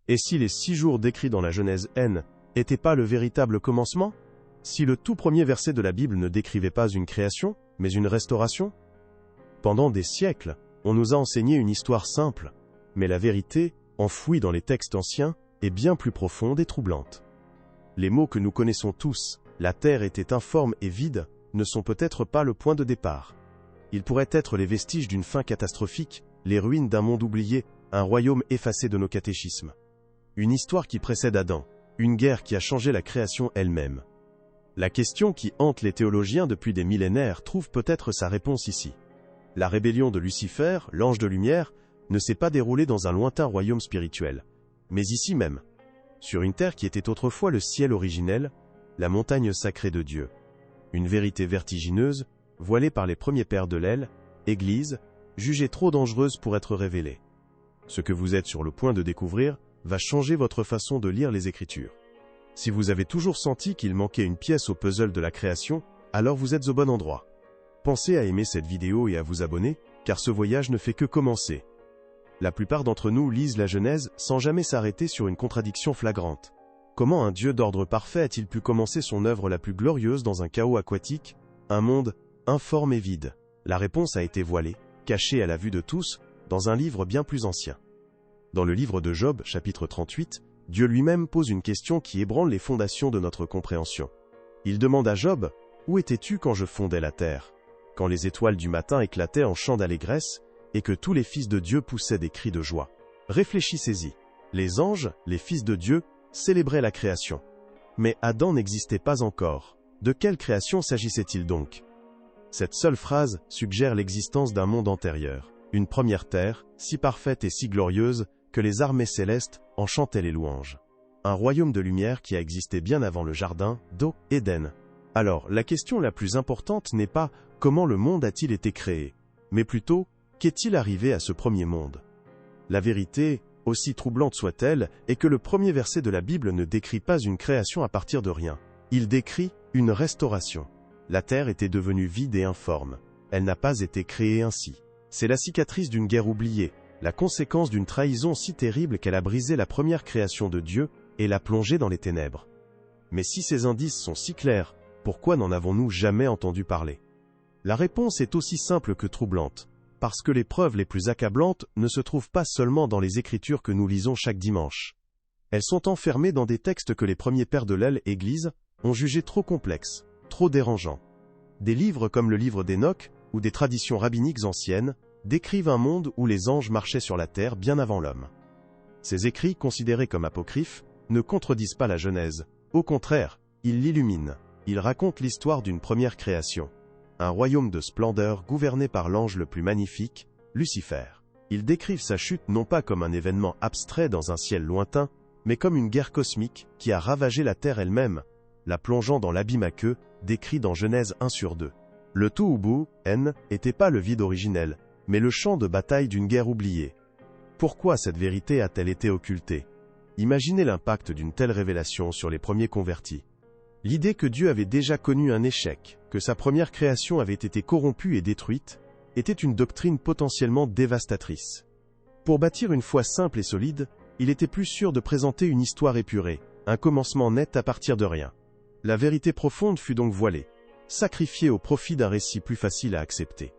Et si les 6 jours décrits dans la Genèse N n'étaient pas le véritable commencement? Si le tout premier verset de la Bible ne décrivait pas une création, mais une restauration? Pendant des siècles, on nous a enseigné une histoire simple, mais la vérité, enfouie dans les textes anciens, est bien plus profonde et troublante. Les mots que nous connaissons tous, la terre était informe et vide, ne sont peut-être pas le point de départ. Ils pourraient être les vestiges d'une fin catastrophique, les ruines d'un monde oublié, un royaume effacé de nos catéchismes. Une histoire qui précède Adam, une guerre qui a changé la création elle-même. La question qui hante les théologiens depuis des millénaires trouve peut-être sa réponse ici. La rébellion de Lucifer, l'ange de lumière, ne s'est pas déroulée dans un lointain royaume spirituel, mais ici même, sur une terre qui était autrefois le ciel originel, la montagne sacrée de Dieu. Une vérité vertigineuse, voilée par les premiers pères de l'aile, Église, jugée trop dangereuse pour être révélée. Ce que vous êtes sur le point de découvrir va changer votre façon de lire les Écritures. Si vous avez toujours senti qu'il manquait une pièce au puzzle de la création, alors vous êtes au bon endroit. Pensez à aimer cette vidéo et à vous abonner, car ce voyage ne fait que commencer. La plupart d'entre nous lisent la Genèse sans jamais s'arrêter sur une contradiction flagrante. Comment un Dieu d'ordre parfait a-t-il pu commencer son œuvre la plus glorieuse dans un chaos aquatique, un monde informe et vide? La réponse a été voilée, cachée à la vue de tous, dans un livre bien plus ancien. Dans le livre de Job, chapitre 38, Dieu lui-même pose une question qui ébranle les fondations de notre compréhension. Il demande à Job, « Où étais-tu quand je fondais la terre? Quand les étoiles du matin éclataient en chants d'allégresse, et que tous les fils de Dieu poussaient des cris de joie. » Réfléchissez-y. Les anges, les fils de Dieu, célébraient la création. Mais Adam n'existait pas encore. De quelle création s'agissait-il donc? Cette seule phrase suggère l'existence d'un monde antérieur. Une première terre, si parfaite et si glorieuse, que les armées célestes en chantaient les louanges. Un royaume de lumière qui a existé bien avant le jardin d'Éden. Alors, la question la plus importante n'est pas « comment le monde a-t-il été créé ?», mais plutôt « qu'est-il arrivé à ce premier monde ?» La vérité, aussi troublante soit-elle, est que le premier verset de la Bible ne décrit pas une création à partir de rien. Il décrit une restauration. La terre était devenue vide et informe. Elle n'a pas été créée ainsi. C'est la cicatrice d'une guerre oubliée, la conséquence d'une trahison si terrible qu'elle a brisé la première création de Dieu et l'a plongée dans les ténèbres. Mais si ces indices sont si clairs, pourquoi n'en avons-nous jamais entendu parler? La réponse est aussi simple que troublante, parce que les preuves les plus accablantes ne se trouvent pas seulement dans les Écritures que nous lisons chaque dimanche. Elles sont enfermées dans des textes que les premiers pères de l'aile Église ont jugés trop complexes, trop dérangeants. Des livres comme le livre d'Enoch, ou des traditions rabbiniques anciennes, décrivent un monde où les anges marchaient sur la terre bien avant l'homme. Ces écrits, considérés comme apocryphes, ne contredisent pas la Genèse. Au contraire, ils l'illuminent. Ils racontent l'histoire d'une première création. Un royaume de splendeur gouverné par l'ange le plus magnifique, Lucifer. Ils décrivent sa chute non pas comme un événement abstrait dans un ciel lointain, mais comme une guerre cosmique qui a ravagé la terre elle-même, la plongeant dans l'abîme aqueux, décrit dans Genèse 1/2. Le Tohu N n'était pas le vide originel, mais le champ de bataille d'une guerre oubliée. Pourquoi cette vérité a-t-elle été occultée? Imaginez l'impact d'une telle révélation sur les premiers convertis. L'idée que Dieu avait déjà connu un échec, que sa première création avait été corrompue et détruite, était une doctrine potentiellement dévastatrice. Pour bâtir une foi simple et solide, il était plus sûr de présenter une histoire épurée, un commencement net à partir de rien. La vérité profonde fut donc voilée, sacrifiée au profit d'un récit plus facile à accepter.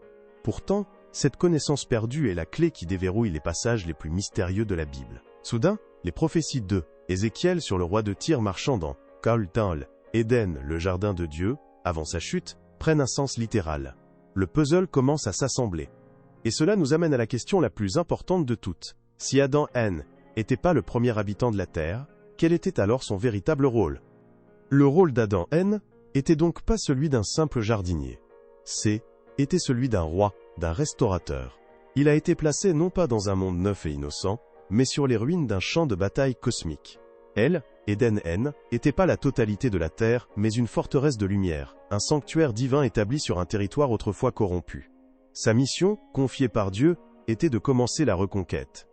Pourtant, cette connaissance perdue est la clé qui déverrouille les passages les plus mystérieux de la Bible. Soudain, les prophéties de Ézéchiel sur le roi de Tyr marchant dans Kaltal, Éden, le jardin de Dieu, avant sa chute, prennent un sens littéral. Le puzzle commence à s'assembler. Et cela nous amène à la question la plus importante de toutes. Si Adam N n'était pas le premier habitant de la terre, quel était alors son véritable rôle? Le rôle d'Adam N était donc pas celui d'un simple jardinier. Était celui d'un roi, d'un restaurateur. Il a été placé non pas dans un monde neuf et innocent, mais sur les ruines d'un champ de bataille cosmique. Éden N, n'était pas la totalité de la terre, mais une forteresse de lumière, un sanctuaire divin établi sur un territoire autrefois corrompu. Sa mission, confiée par Dieu, était de commencer la reconquête.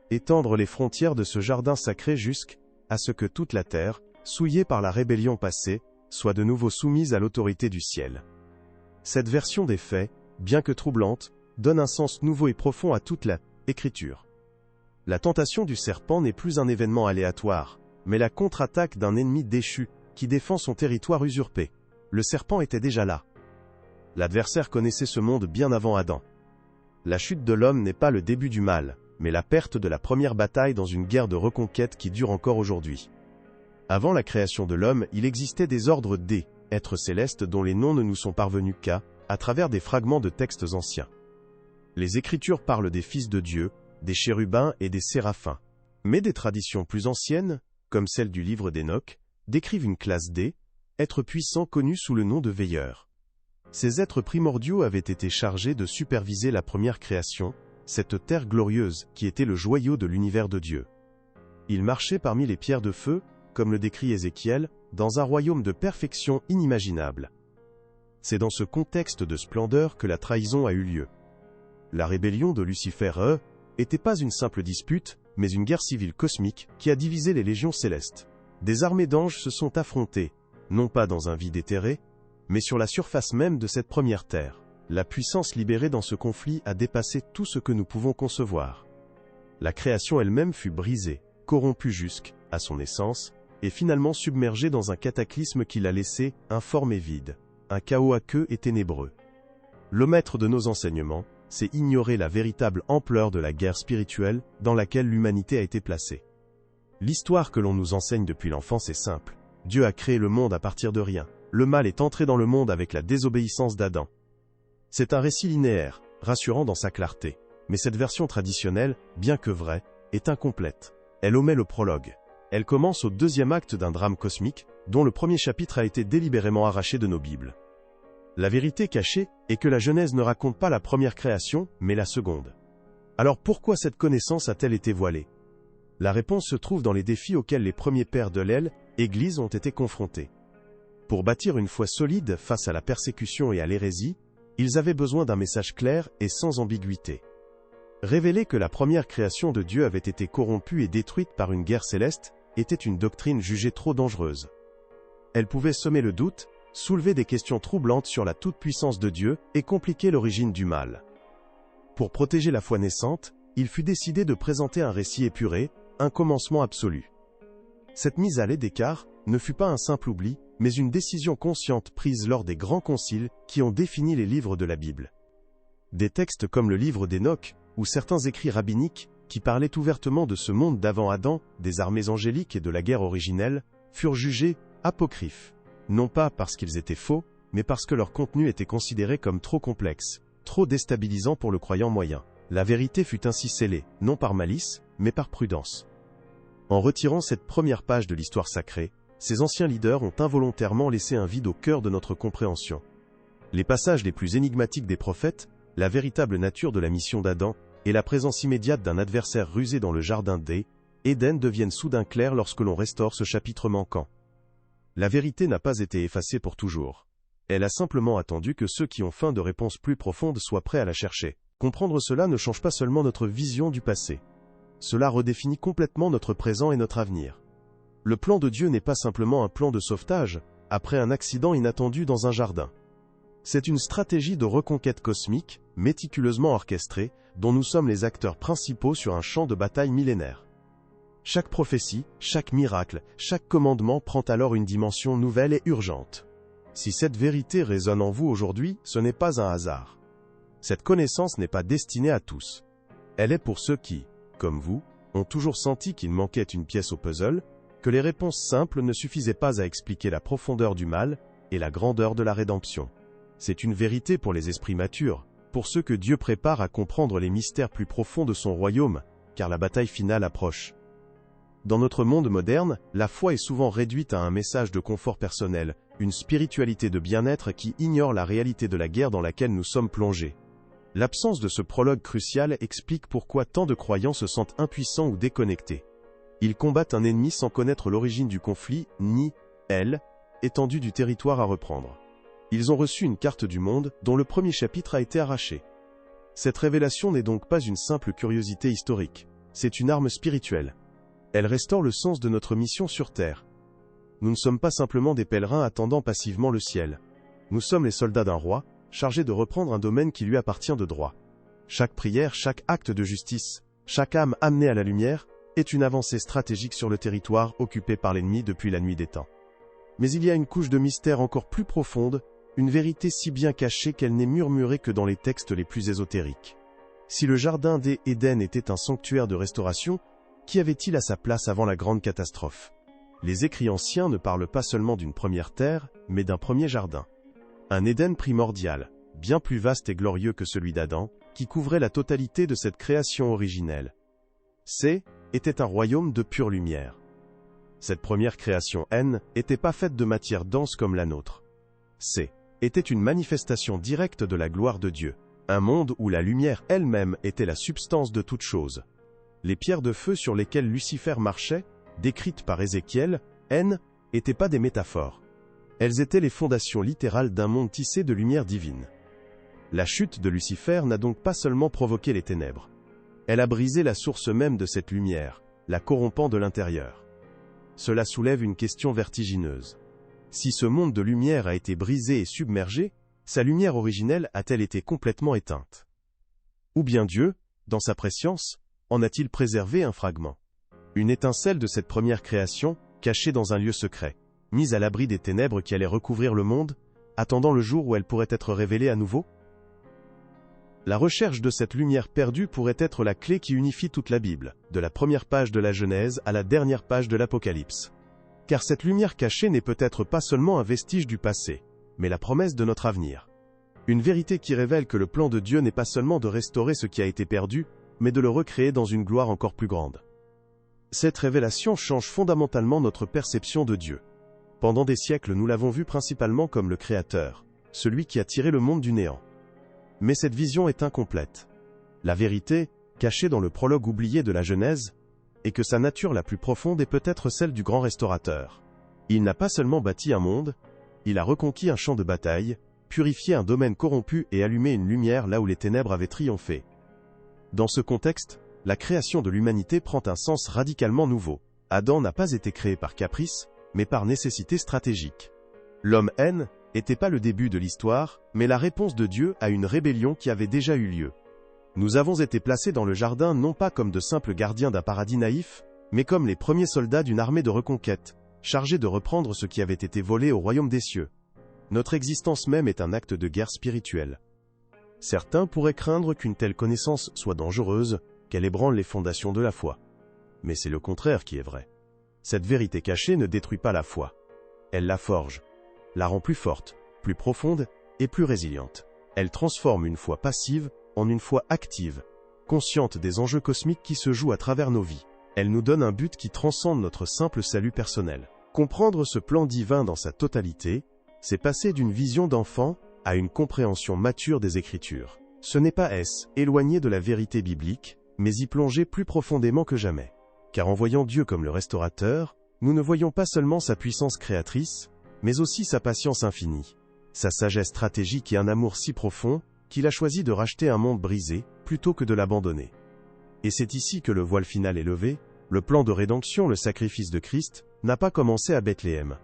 Étendre les frontières de ce jardin sacré jusqu'à ce que toute la terre, souillée par la rébellion passée, soit de nouveau soumise à l'autorité du ciel. Cette version des faits, bien que troublante, donne un sens nouveau et profond à toute la Écriture. La tentation du serpent n'est plus un événement aléatoire, mais la contre-attaque d'un ennemi déchu qui défend son territoire usurpé. Le serpent était déjà là. L'adversaire connaissait ce monde bien avant Adam. La chute de l'homme n'est pas le début du mal, mais la perte de la première bataille dans une guerre de reconquête qui dure encore aujourd'hui. Avant la création de l'homme, il existait des ordres d', êtres célestes dont les noms ne nous sont parvenus qu'à travers des fragments de textes anciens. Les Écritures parlent des fils de Dieu, des chérubins et des séraphins. Mais des traditions plus anciennes, comme celle du livre d'Enoch, décrivent une classe d', êtres puissants connus sous le nom de veilleurs. Ces êtres primordiaux avaient été chargés de superviser la première création, cette terre glorieuse qui était le joyau de l'univers de Dieu. Ils marchaient parmi les pierres de feu, comme le décrit Ézéchiel, dans un royaume de perfection inimaginable. C'est dans ce contexte de splendeur que la trahison a eu lieu. La rébellion de Lucifer n'était pas une simple dispute, mais une guerre civile cosmique qui a divisé les légions célestes. Des armées d'anges se sont affrontées, non pas dans un vide éthéré, mais sur la surface même de cette première terre. La puissance libérée dans ce conflit a dépassé tout ce que nous pouvons concevoir. La création elle-même fut brisée, corrompue jusqu'à son essence, et finalement submergée dans un cataclysme qui l'a laissée informe et vide, un chaos aqueux et ténébreux. Le maître de nos enseignements, c'est ignorer la véritable ampleur de la guerre spirituelle dans laquelle l'humanité a été placée. L'histoire que l'on nous enseigne depuis l'enfance est simple. Dieu a créé le monde à partir de rien. Le mal est entré dans le monde avec la désobéissance d'Adam. C'est un récit linéaire, rassurant dans sa clarté. Mais cette version traditionnelle, bien que vraie, est incomplète. Elle omet le prologue. Elle commence au deuxième acte d'un drame cosmique, dont le premier chapitre a été délibérément arraché de nos Bibles. La vérité cachée est que la Genèse ne raconte pas la première création, mais la seconde. Alors pourquoi cette connaissance a-t-elle été voilée? La réponse se trouve dans les défis auxquels les premiers pères de l'Église ont été confrontés. Pour bâtir une foi solide face à la persécution et à l'hérésie, ils avaient besoin d'un message clair et sans ambiguïté. Révéler que la première création de Dieu avait été corrompue et détruite par une guerre céleste était une doctrine jugée trop dangereuse. Elle pouvait semer le doute, soulever des questions troublantes sur la toute-puissance de Dieu et compliquer l'origine du mal. Pour protéger la foi naissante, il fut décidé de présenter un récit épuré, un commencement absolu. Cette mise à l'écart ne fut pas un simple oubli, mais une décision consciente prise lors des grands conciles qui ont défini les livres de la Bible. Des textes comme le livre d'Enoch, ou certains écrits rabbiniques, qui parlaient ouvertement de ce monde d'avant Adam, des armées angéliques et de la guerre originelle, furent jugés apocryphes. Non pas parce qu'ils étaient faux, mais parce que leur contenu était considéré comme trop complexe, trop déstabilisant pour le croyant moyen. La vérité fut ainsi scellée, non par malice, mais par prudence. En retirant cette première page de l'histoire sacrée, ces anciens leaders ont involontairement laissé un vide au cœur de notre compréhension. Les passages les plus énigmatiques des prophètes, la véritable nature de la mission d'Adam, et la présence immédiate d'un adversaire rusé dans le jardin d'Éden deviennent soudain clairs lorsque l'on restaure ce chapitre manquant. La vérité n'a pas été effacée pour toujours. Elle a simplement attendu que ceux qui ont faim de réponses plus profondes soient prêts à la chercher. Comprendre cela ne change pas seulement notre vision du passé. Cela redéfinit complètement notre présent et notre avenir. Le plan de Dieu n'est pas simplement un plan de sauvetage, après un accident inattendu dans un jardin. C'est une stratégie de reconquête cosmique, méticuleusement orchestrée, dont nous sommes les acteurs principaux sur un champ de bataille millénaire. Chaque prophétie, chaque miracle, chaque commandement prend alors une dimension nouvelle et urgente. Si cette vérité résonne en vous aujourd'hui, ce n'est pas un hasard. Cette connaissance n'est pas destinée à tous. Elle est pour ceux qui, comme vous, ont toujours senti qu'il manquait une pièce au puzzle, que les réponses simples ne suffisaient pas à expliquer la profondeur du mal et la grandeur de la rédemption. C'est une vérité pour les esprits matures, pour ceux que Dieu prépare à comprendre les mystères plus profonds de son royaume, car la bataille finale approche. Dans notre monde moderne, la foi est souvent réduite à un message de confort personnel, une spiritualité de bien-être qui ignore la réalité de la guerre dans laquelle nous sommes plongés. L'absence de ce prologue crucial explique pourquoi tant de croyants se sentent impuissants ou déconnectés. Ils combattent un ennemi sans connaître l'origine du conflit, ni l'étendue du territoire à reprendre. Ils ont reçu une carte du monde, dont le premier chapitre a été arraché. Cette révélation n'est donc pas une simple curiosité historique, c'est une arme spirituelle. Elle restaure le sens de notre mission sur Terre. Nous ne sommes pas simplement des pèlerins attendant passivement le ciel. Nous sommes les soldats d'un roi, chargés de reprendre un domaine qui lui appartient de droit. Chaque prière, chaque acte de justice, chaque âme amenée à la lumière, est une avancée stratégique sur le territoire occupé par l'ennemi depuis la nuit des temps. Mais il y a une couche de mystère encore plus profonde, une vérité si bien cachée qu'elle n'est murmurée que dans les textes les plus ésotériques. Si le jardin d'Éden était un sanctuaire de restauration, qu'y avait-il à sa place avant la grande catastrophe? Les écrits anciens ne parlent pas seulement d'une première terre, mais d'un premier jardin. Un Éden primordial, bien plus vaste et glorieux que celui d'Adam, qui couvrait la totalité de cette création originelle. Était un royaume de pure lumière. Cette première création n'était pas faite de matière dense comme la nôtre. Était une manifestation directe de la gloire de Dieu, un monde où la lumière elle-même était la substance de toute chose. Les pierres de feu sur lesquelles Lucifer marchait, décrites par Ézéchiel, n'étaient pas des métaphores. Elles étaient les fondations littérales d'un monde tissé de lumière divine. La chute de Lucifer n'a donc pas seulement provoqué les ténèbres. Elle a brisé la source même de cette lumière, la corrompant de l'intérieur. Cela soulève une question vertigineuse. Si ce monde de lumière a été brisé et submergé, sa lumière originelle a-t-elle été complètement éteinte? Ou bien Dieu, dans sa prescience, en a-t-il préservé un fragment? Une étincelle de cette première création, cachée dans un lieu secret, mise à l'abri des ténèbres qui allaient recouvrir le monde, attendant le jour où elle pourrait être révélée à nouveau? La recherche de cette lumière perdue pourrait être la clé qui unifie toute la Bible, de la première page de la Genèse à la dernière page de l'Apocalypse. Car cette lumière cachée n'est peut-être pas seulement un vestige du passé, mais la promesse de notre avenir. Une vérité qui révèle que le plan de Dieu n'est pas seulement de restaurer ce qui a été perdu, mais de le recréer dans une gloire encore plus grande. Cette révélation change fondamentalement notre perception de Dieu. Pendant des siècles, nous l'avons vu principalement comme le Créateur, celui qui a tiré le monde du néant. Mais cette vision est incomplète. La vérité, cachée dans le prologue oublié de la Genèse, est que sa nature la plus profonde est peut-être celle du grand restaurateur. Il n'a pas seulement bâti un monde, il a reconquis un champ de bataille, purifié un domaine corrompu et allumé une lumière là où les ténèbres avaient triomphé. Dans ce contexte, la création de l'humanité prend un sens radicalement nouveau. Adam n'a pas été créé par caprice, mais par nécessité stratégique. L'homme n'était pas le début de l'histoire, mais la réponse de Dieu à une rébellion qui avait déjà eu lieu. Nous avons été placés dans le jardin non pas comme de simples gardiens d'un paradis naïf, mais comme les premiers soldats d'une armée de reconquête, chargés de reprendre ce qui avait été volé au royaume des cieux. Notre existence même est un acte de guerre spirituelle. Certains pourraient craindre qu'une telle connaissance soit dangereuse, qu'elle ébranle les fondations de la foi. Mais c'est le contraire qui est vrai. Cette vérité cachée ne détruit pas la foi. Elle la forge, la rend plus forte, plus profonde et plus résiliente. Elle transforme une foi passive en une foi active, consciente des enjeux cosmiques qui se jouent à travers nos vies. Elle nous donne un but qui transcende notre simple salut personnel. Comprendre ce plan divin dans sa totalité, c'est passer d'une vision d'enfant à une compréhension mature des Écritures. Ce n'est pas éloigné de la vérité biblique, mais y plonger plus profondément que jamais. Car en voyant Dieu comme le restaurateur, nous ne voyons pas seulement sa puissance créatrice, mais aussi sa patience infinie, sa sagesse stratégique et un amour si profond, qu'il a choisi de racheter un monde brisé, plutôt que de l'abandonner. Et c'est ici que le voile final est levé, le plan de rédemption, le sacrifice de Christ, n'a pas commencé à Bethléem.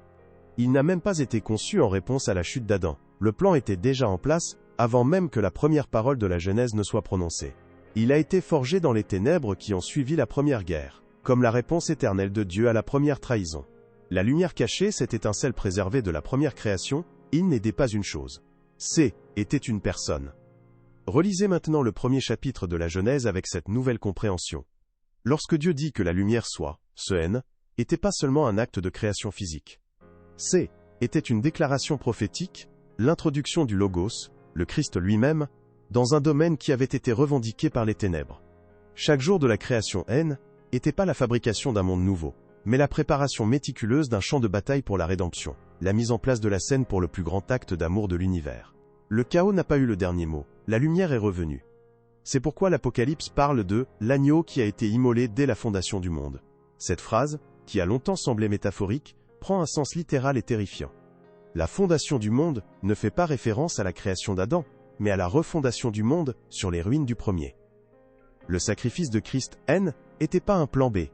Il n'a même pas été conçu en réponse à la chute d'Adam. Le plan était déjà en place, avant même que la première parole de la Genèse ne soit prononcée. Il a été forgé dans les ténèbres qui ont suivi la première guerre, comme la réponse éternelle de Dieu à la première trahison. La lumière cachée, cette étincelle préservée de la première création, n'était pas une chose. Était une personne. Relisez maintenant le premier chapitre de la Genèse avec cette nouvelle compréhension. Lorsque Dieu dit que la lumière soit, ce n'était pas seulement un acte de création physique. Était une déclaration prophétique, l'introduction du Logos, le Christ lui-même, dans un domaine qui avait été revendiqué par les ténèbres. Chaque jour de la création n'était pas la fabrication d'un monde nouveau, mais la préparation méticuleuse d'un champ de bataille pour la rédemption, la mise en place de la scène pour le plus grand acte d'amour de l'univers. Le chaos n'a pas eu le dernier mot, la lumière est revenue. C'est pourquoi l'Apocalypse parle de « l'agneau qui a été immolé dès la fondation du monde ». Cette phrase, qui a longtemps semblé métaphorique, prend un sens littéral et terrifiant. La fondation du monde ne fait pas référence à la création d'Adam, mais à la refondation du monde sur les ruines du premier. Le sacrifice de Christ n'était pas un plan B.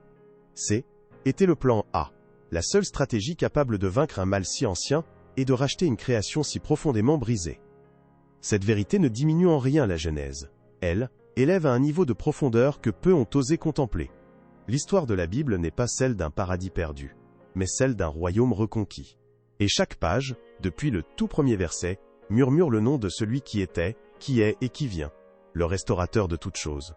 Était le plan A, la seule stratégie capable de vaincre un mal si ancien et de racheter une création si profondément brisée. Cette vérité ne diminue en rien la Genèse. Elle élève à un niveau de profondeur que peu ont osé contempler. L'histoire de la Bible n'est pas celle d'un paradis perdu, mais celle d'un royaume reconquis. Et chaque page, depuis le tout premier verset, murmure le nom de celui qui était, qui est et qui vient, le restaurateur de toutes choses.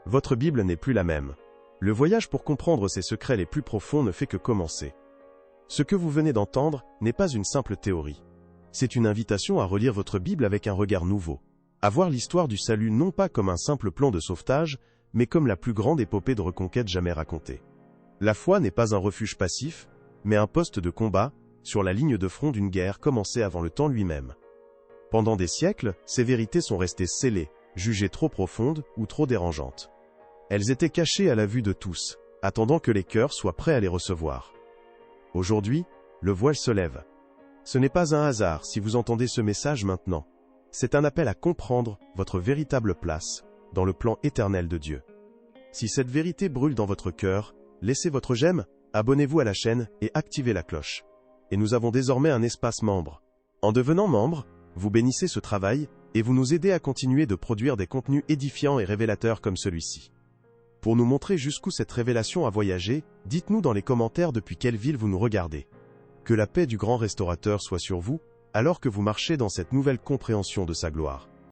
Votre Bible n'est plus la même. Le voyage pour comprendre ses secrets les plus profonds ne fait que commencer. Ce que vous venez d'entendre n'est pas une simple théorie. C'est une invitation à relire votre Bible avec un regard nouveau, à voir l'histoire du salut non pas comme un simple plan de sauvetage, mais comme la plus grande épopée de reconquête jamais racontée. La foi n'est pas un refuge passif, mais un poste de combat, sur la ligne de front d'une guerre commencée avant le temps lui-même. Pendant des siècles, ces vérités sont restées scellées, jugées trop profondes ou trop dérangeantes. Elles étaient cachées à la vue de tous, attendant que les cœurs soient prêts à les recevoir. Aujourd'hui, le voile se lève. Ce n'est pas un hasard si vous entendez ce message maintenant. C'est un appel à comprendre votre véritable place dans le plan éternel de Dieu. Si cette vérité brûle dans votre cœur, laissez votre j'aime, abonnez-vous à la chaîne et activez la cloche. Et nous avons désormais un espace membre. En devenant membre, vous bénissez ce travail et vous nous aidez à continuer de produire des contenus édifiants et révélateurs comme celui-ci. Pour nous montrer jusqu'où cette révélation a voyagé, dites-nous dans les commentaires depuis quelle ville vous nous regardez. Que la paix du grand restaurateur soit sur vous, alors que vous marchez dans cette nouvelle compréhension de sa gloire.